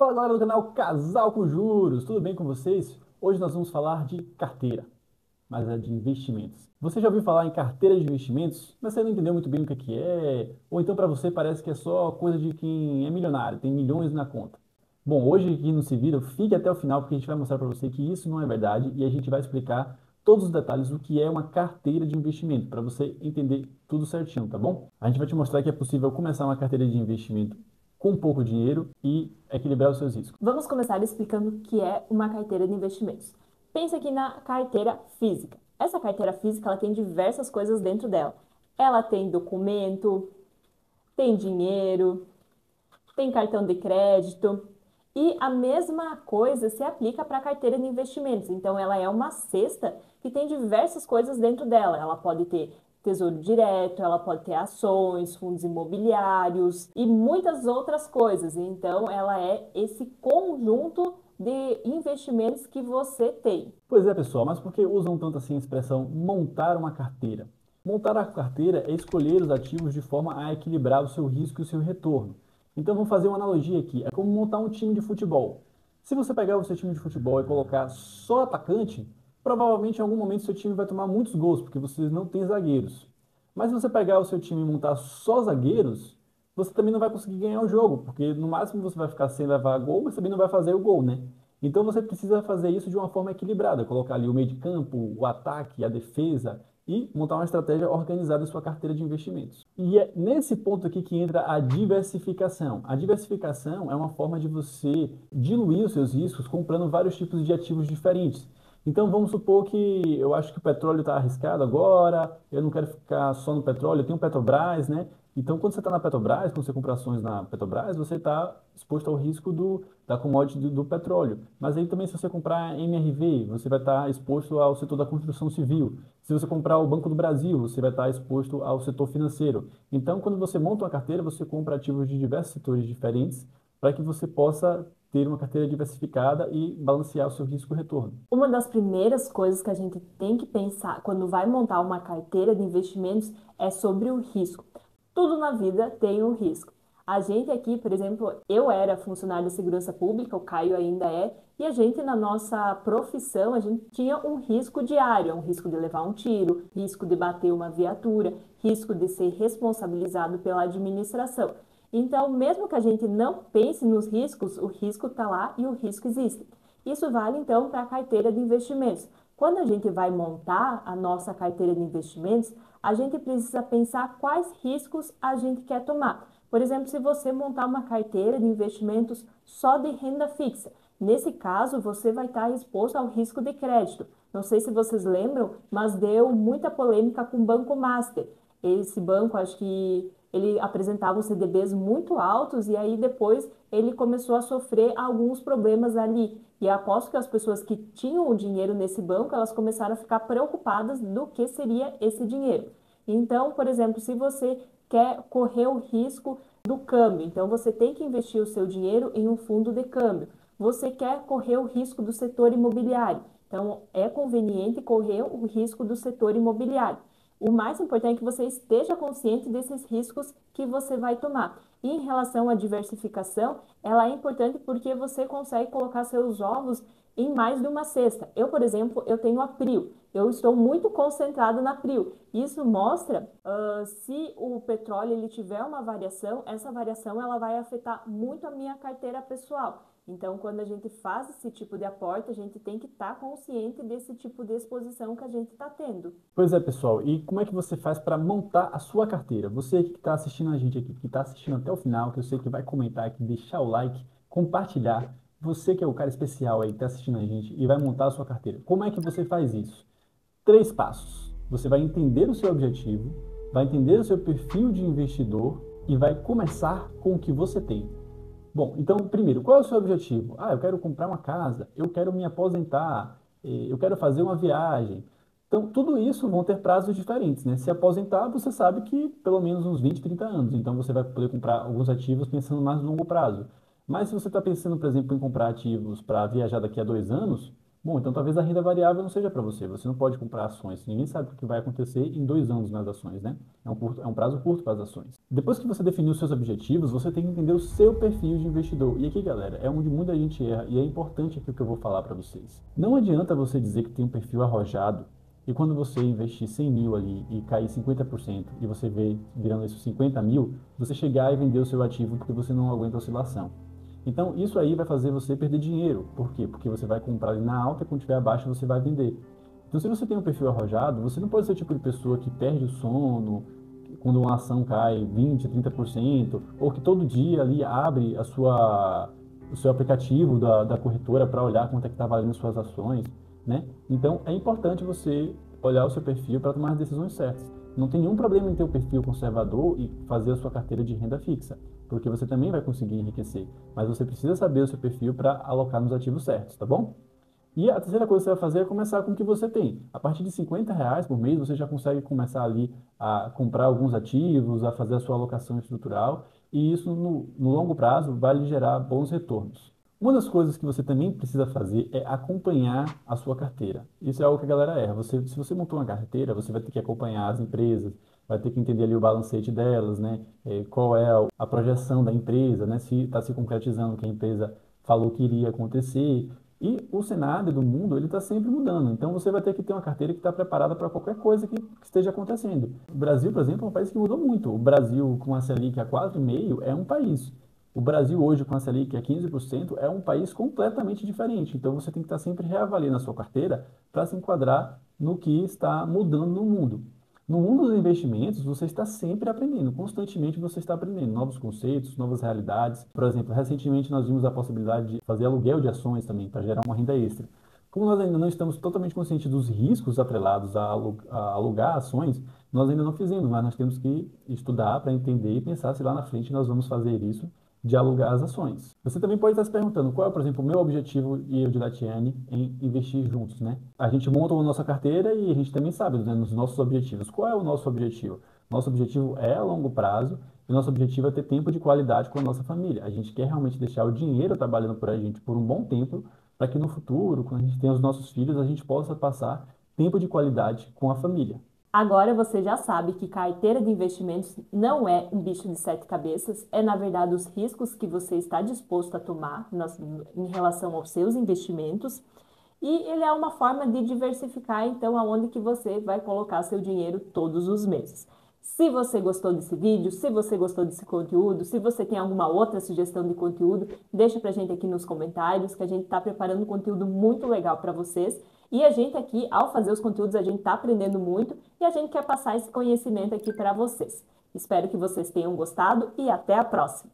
Fala galera do canal Casal com Juros, tudo bem com vocês? Hoje nós vamos falar de carteira, mas é de investimentos. Você já ouviu falar em carteira de investimentos, mas você não entendeu muito bem o que é, ou então para você parece que é só coisa de quem é milionário, tem milhões na conta. Bom, hoje aqui no Se Vira, fique até o final porque a gente vai mostrar para você que isso não é verdade e a gente vai explicar todos os detalhes do que é uma carteira de investimento, para você entender tudo certinho, tá bom? A gente vai te mostrar que é possível começar uma carteira de investimento com pouco dinheiro e equilibrar os seus riscos. Vamos começar explicando o que é uma carteira de investimentos. Pense aqui na carteira física. Essa carteira física ela tem diversas coisas dentro dela. Ela tem documento, tem dinheiro, tem cartão de crédito e a mesma coisa se aplica para a carteira de investimentos. Então, ela é uma cesta que tem diversas coisas dentro dela. Ela pode ter tesouro direto, ela pode ter ações, fundos imobiliários e muitas outras coisas. Então, ela é esse conjunto de investimentos que você tem. Pois é, pessoal, mas por que usam tanto assim a expressão montar uma carteira? Montar a carteira é escolher os ativos de forma a equilibrar o seu risco e o seu retorno. Então vamos fazer uma analogia aqui. É como montar um time de futebol. Se você pegar o seu time de futebol e colocar só atacante, provavelmente em algum momento seu time vai tomar muitos gols, porque vocês não têm zagueiros. Mas se você pegar o seu time e montar só zagueiros, você também não vai conseguir ganhar o jogo, porque no máximo você vai ficar sem levar gol, mas também não vai fazer o gol, né? Então você precisa fazer isso de uma forma equilibrada, colocar ali o meio de campo, o ataque, a defesa e montar uma estratégia organizada em sua carteira de investimentos. E é nesse ponto aqui que entra a diversificação. A diversificação é uma forma de você diluir os seus riscos comprando vários tipos de ativos diferentes. Então vamos supor que eu acho que o petróleo está arriscado agora, eu não quero ficar só no petróleo, eu tenho Petrobras, né? Então, quando você está na Petrobras, quando você compra ações na Petrobras, você está exposto ao risco da commodity do petróleo. Mas aí também, se você comprar MRV, você vai estar exposto ao setor da construção civil. Se você comprar o Banco do Brasil, você vai estar exposto ao setor financeiro. Então, quando você monta uma carteira, você compra ativos de diversos setores diferentes para que você possa ter uma carteira diversificada e balancear o seu risco-retorno. Uma das primeiras coisas que a gente tem que pensar quando vai montar uma carteira de investimentos é sobre o risco. Tudo na vida tem um risco. A gente aqui, por exemplo, eu era funcionário de segurança pública, o Caio ainda é, e a gente na nossa profissão, a gente tinha um risco diário, um risco de levar um tiro, risco de bater uma viatura, risco de ser responsabilizado pela administração. Então, mesmo que a gente não pense nos riscos, o risco está lá e o risco existe. Isso vale então para a carteira de investimentos. Quando a gente vai montar a nossa carteira de investimentos, a gente precisa pensar quais riscos a gente quer tomar. Por exemplo, se você montar uma carteira de investimentos só de renda fixa, nesse caso você vai estar exposto ao risco de crédito. Não sei se vocês lembram, mas deu muita polêmica com o Banco Master. Esse banco, acho que ele apresentava os CDBs muito altos e aí depois ele começou a sofrer alguns problemas ali. E aposto que as pessoas que tinham o dinheiro nesse banco, elas começaram a ficar preocupadas do que seria esse dinheiro. Então, por exemplo, se você quer correr o risco do câmbio, então você tem que investir o seu dinheiro em um fundo de câmbio. Você quer correr o risco do setor imobiliário, então é conveniente correr o risco do setor imobiliário. O mais importante é que você esteja consciente desses riscos que você vai tomar. E em relação à diversificação, ela é importante porque você consegue colocar seus ovos em mais de uma cesta. Eu, por exemplo, eu tenho a Prio. Eu estou muito concentrado na Prio. Isso mostra se o petróleo ele tiver uma variação, essa variação ela vai afetar muito a minha carteira pessoal. Então, quando a gente faz esse tipo de aporte, a gente tem que estar consciente desse tipo de exposição que a gente está tendo. Pois é, pessoal. E como é que você faz para montar a sua carteira? Você que está assistindo a gente aqui, que está assistindo até o final, que eu sei que vai comentar aqui, deixar o like, compartilhar. Você que é o cara especial aí, que está assistindo a gente e vai montar a sua carteira. Como é que você faz isso? Três passos. Você vai entender o seu objetivo, vai entender o seu perfil de investidor e vai começar com o que você tem. Bom, então, primeiro, qual é o seu objetivo? Ah, eu quero comprar uma casa, eu quero me aposentar, eu quero fazer uma viagem. Então, tudo isso vão ter prazos diferentes, né? Se aposentar, você sabe que pelo menos uns 20, 30 anos. Então, você vai poder comprar alguns ativos pensando mais no longo prazo. Mas se você está pensando, por exemplo, em comprar ativos para viajar daqui a 2 anos, Bom, então talvez a renda variável não seja para você. Você não pode comprar ações. Ninguém sabe o que vai acontecer em 2 anos nas ações, né? É um prazo curto para as ações. Depois que você definiu os seus objetivos, você tem que entender o seu perfil de investidor. E aqui, galera, é onde muita gente erra e é importante aqui o que eu vou falar para vocês. Não adianta você dizer que tem um perfil arrojado e quando você investir 100 mil ali e cair 50% e você vê virando isso 50 mil, você chegar e vender o seu ativo porque você não aguenta oscilação. Então, isso aí vai fazer você perder dinheiro. Por quê? Porque você vai comprar ali na alta e quando estiver abaixo você vai vender. Então, se você tem um perfil arrojado, você não pode ser o tipo de pessoa que perde o sono quando uma ação cai 20, 30%, ou que todo dia ali abre o seu aplicativo da corretora para olhar quanto é que está valendo suas ações, né? Então, é importante você olhar o seu perfil para tomar as decisões certas. Não tem nenhum problema em ter o perfil conservador e fazer a sua carteira de renda fixa, porque você também vai conseguir enriquecer. Mas você precisa saber o seu perfil para alocar nos ativos certos, tá bom? E a terceira coisa que você vai fazer é começar com o que você tem. A partir de R$ 50 por mês, você já consegue começar ali a comprar alguns ativos, a fazer a sua alocação estrutural, e isso no longo prazo vai lhe gerar bons retornos. Uma das coisas que você também precisa fazer é acompanhar a sua carteira. Isso é algo que a galera erra. Se você montou uma carteira, você vai ter que acompanhar as empresas, vai ter que entender ali o balancete delas, né? Qual é a projeção da empresa, né? Se está se concretizando o que a empresa falou que iria acontecer. E o cenário do mundo, ele está sempre mudando. Então, você vai ter que ter uma carteira que está preparada para qualquer coisa que esteja acontecendo. O Brasil, por exemplo, é um país que mudou muito. O Brasil, com a Selic a 4,5%, é um país. O Brasil hoje, com a Selic a 15%, é um país completamente diferente. Então, você tem que estar sempre reavaliando a sua carteira para se enquadrar no que está mudando no mundo. No mundo dos investimentos, você está sempre aprendendo, constantemente você está aprendendo novos conceitos, novas realidades. Por exemplo, recentemente nós vimos a possibilidade de fazer aluguel de ações também, para gerar uma renda extra. Como nós ainda não estamos totalmente conscientes dos riscos atrelados a alugar ações, nós ainda não fizemos, mas nós temos que estudar para entender e pensar se lá na frente nós vamos fazer isso de alugar as ações. Você também pode estar se perguntando qual é, por exemplo, o meu objetivo e o de Latiane em investir juntos, né? A gente monta a nossa carteira e a gente também sabe, né, nos nossos objetivos. Qual é o nosso objetivo? Nosso objetivo é a longo prazo e nosso objetivo é ter tempo de qualidade com a nossa família. A gente quer realmente deixar o dinheiro trabalhando por a gente por um bom tempo, para que no futuro, quando a gente tem os nossos filhos, a gente possa passar tempo de qualidade com a família. Agora você já sabe que carteira de investimentos não é um bicho de sete cabeças, é na verdade os riscos que você está disposto a tomar em relação aos seus investimentos e ele é uma forma de diversificar então aonde que você vai colocar seu dinheiro todos os meses. Se você gostou desse vídeo, se você gostou desse conteúdo, se você tem alguma outra sugestão de conteúdo, deixa pra gente aqui nos comentários que a gente tá preparando um conteúdo muito legal para vocês. E a gente aqui, ao fazer os conteúdos, a gente tá aprendendo muito e a gente quer passar esse conhecimento aqui para vocês. Espero que vocês tenham gostado e até a próxima!